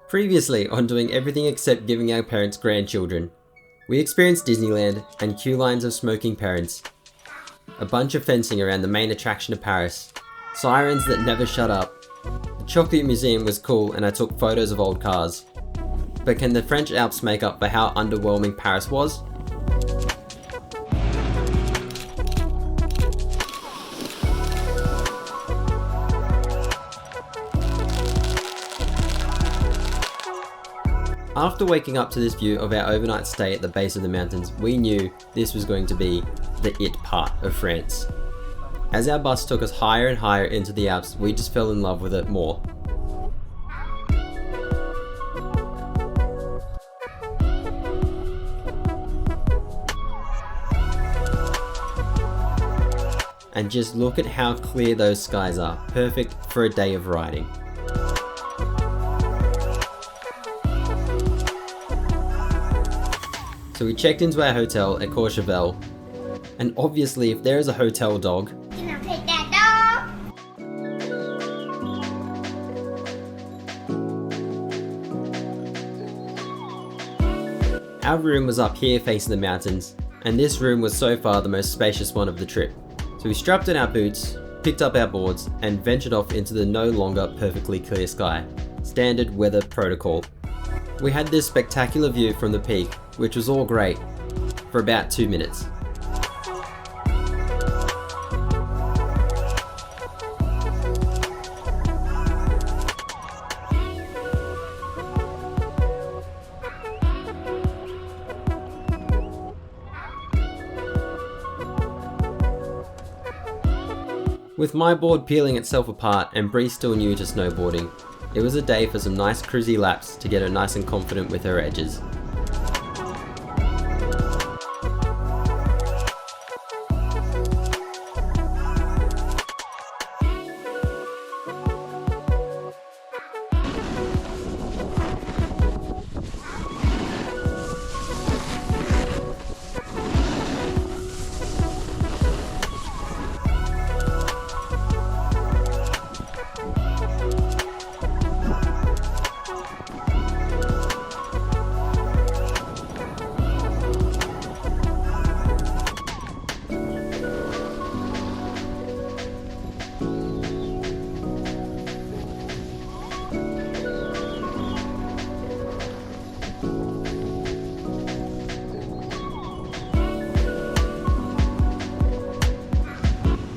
Previously on doing everything except giving our parents grandchildren, we experienced Disneyland and queue lines of smoking parents, a bunch of fencing around the main attraction of Paris, sirens that never shut up. The Chocolate Museum was cool and I took photos of old cars. But can the French Alps make up for how underwhelming Paris was? After waking up to this view of our overnight stay at the base of the mountains, we knew this was going to be the it part of France. As our bus took us higher and higher into the Alps, we just fell in love with it more. And just look at how clear those skies are, perfect for a day of riding. So we checked into our hotel at Courchevel, and obviously if there is a hotel dog, Can I pet that dog? our room was up here facing the mountains, and this room was so far the most spacious one of the trip. So we strapped on our boots, picked up our boards, and ventured off into the no longer perfectly clear sky. Standard weather protocol. We had this spectacular view from the peak, which was all great, for about 2 minutes. With my board peeling itself apart and Brie still new to snowboarding, it was a day for some nice cruisy laps to get her nice and confident with her edges.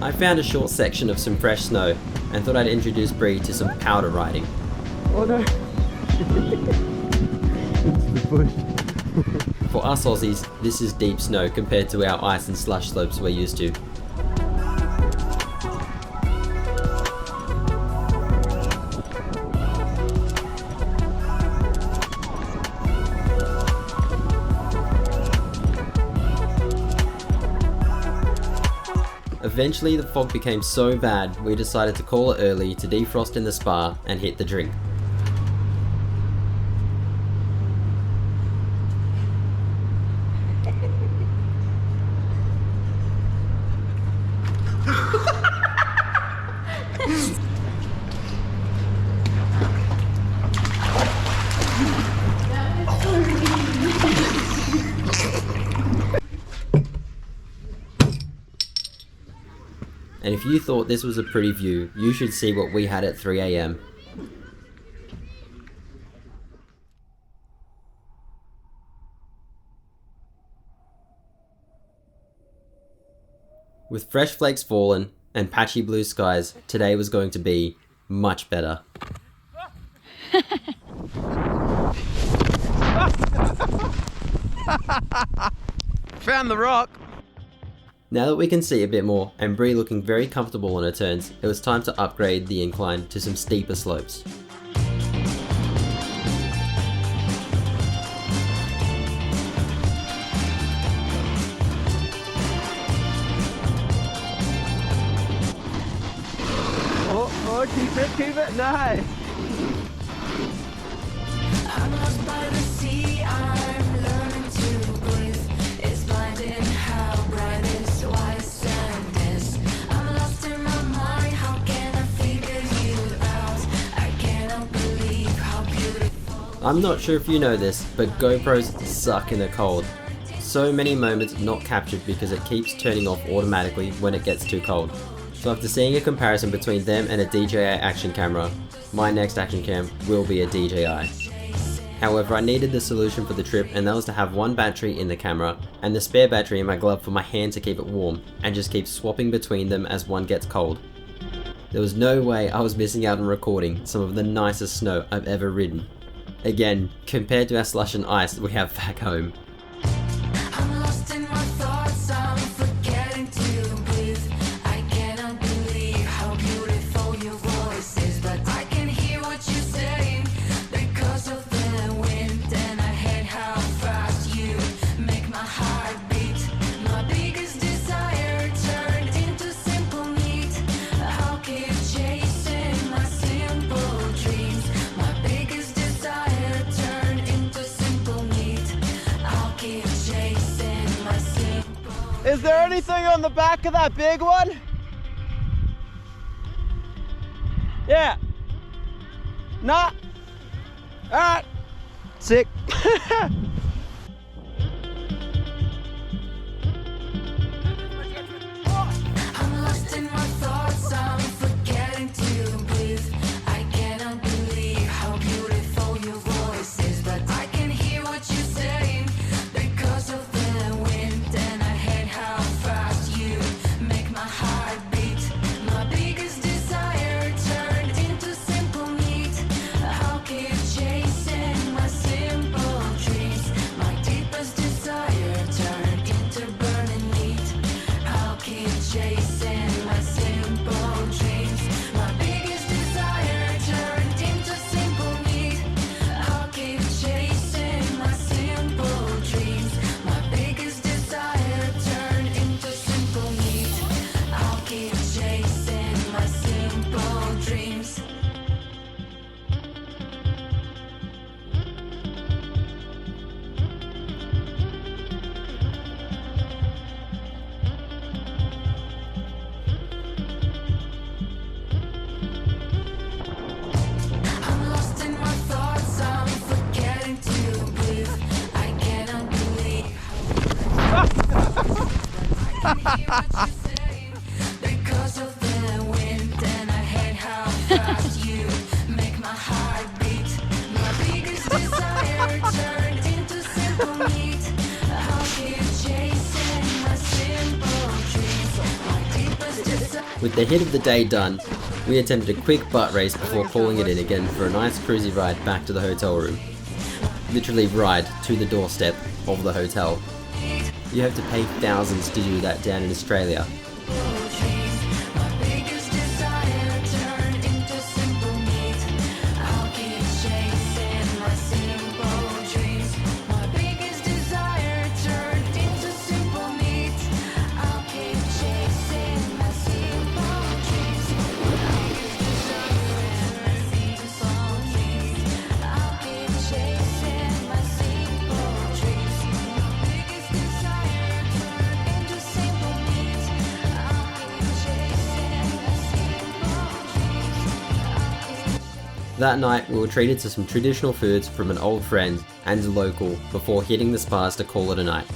I found a short section of some fresh snow and thought I'd introduce Brie to some powder riding. Oh no! It's the bush. For us Aussies, this is deep snow compared to our ice and slush slopes we're used to. Eventually the fog became so bad we decided to call it early to defrost in the spa and hit the drink. And if you thought this was a pretty view, you should see what we had at 3 AM. With fresh flakes fallen and patchy blue skies, today was going to be much better. Found the rock! Now that we can see a bit more and Brie looking very comfortable on her turns, it was time to upgrade the incline to some steeper slopes. Oh, keep it, nice! I'm lost by the sea, I'm learning to breathe. It's blinding how bright this white sand is. I'm lost in my mind, how can I figure you out? I cannot believe how beautiful I'm not sure if you know this, but GoPros suck in the cold. So many moments not captured because it keeps turning off automatically when it gets too cold. So after seeing a comparison between them and a DJI action camera, my next action cam will be a DJI. However, I needed the solution for the trip, and that was to have one battery in the camera and the spare battery in my glove for my hand to keep it warm, and just keep swapping between them as one gets cold. There was no way I was missing out on recording some of the nicest snow I've ever ridden. Again, compared to our slush and ice we have back home. I'm lost in my thoughts, I'm forgetting to breathe. I cannot believe how beautiful your voice is, but I can hear what you're saying because of the wind, and I hate how fast you make my heart beat. My biggest desire turned into simple need. I'll keep chasing my simple dreams. My biggest desire turned into simple need. I'll keep chasing my simple. Is there anything on the back of that big one? Yeah. Nah. Alright. Sick. I'm lost in my thoughts, I'm forgetting to breathe. I cannot believe how beautiful your voice is, but I can hear what you're saying because of the wind, and I hate how fast you make my heart beat. My biggest desire turned into simple need. I'll keep chasing my simple dreams. My deepest desire turned into burning need. I'll keep chasing my simple dreams. My biggest desire turned into simple need. I'll keep chasing my simple dreams. My biggest desire turned into simple need. I'll keep chasing my simple dreams. I'm lost in my thoughts, I'm forgetting to breathe. I cannot believe how I can hear what you're saying because of the wind, and I hate how fast you make my heart beat. My biggest desire turned into simple need. I'll keep chasing my simple dreams. My deepest desire. With the hit of the day done, we attempted a quick butt race before calling it in again for a nice cruisy ride back to the hotel room. Literally ride to the doorstep of the hotel. You have to pay thousands to do that down in Australia. My biggest desire turned into simple need. I'll keep chasing my simple dreams. My biggest desire turned into simple need. I'll keep chasing my simple dreams. My biggest desire turned into simple dreams. I'll keep chasing my simple dreams. My biggest desire turned into simple need. I'll keep chasing my simple dreams. That night, we were treated to some traditional foods from an old friend and local before hitting the spas to call it a night.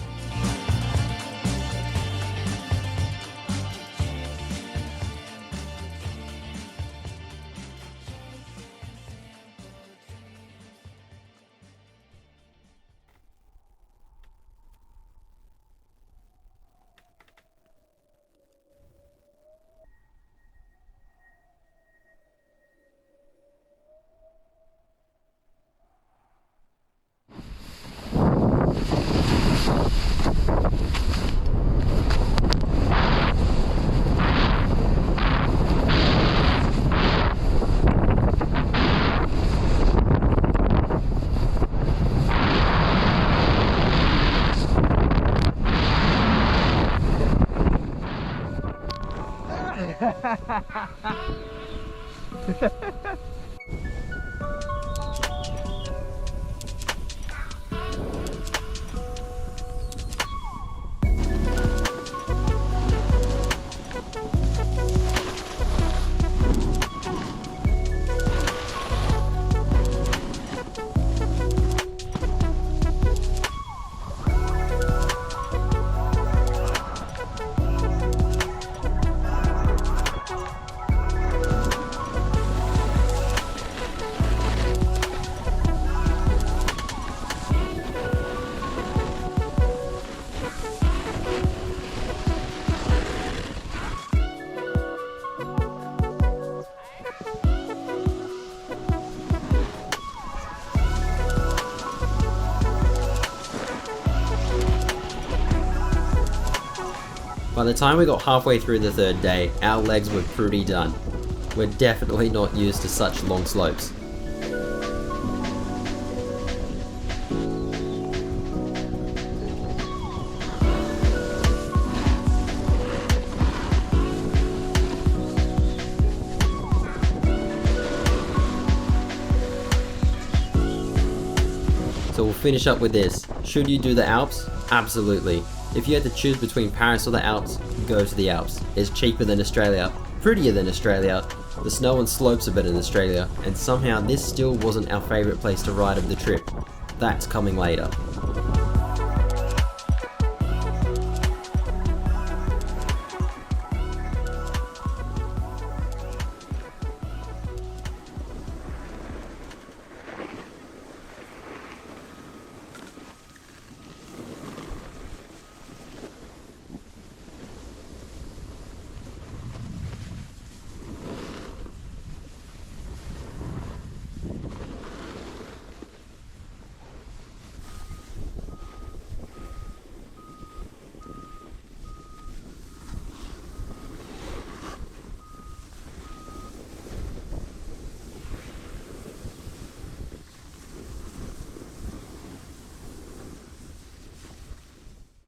By the time we got halfway through the third day, our legs were pretty done. We're definitely not used to such long slopes. So we'll finish up with this. Should you do the Alps? Absolutely. If you had to choose between Paris or the Alps, go to the Alps. It's cheaper than Australia, prettier than Australia, the snow and slopes are better than Australia, and somehow this still wasn't our favourite place to ride of the trip. That's coming later.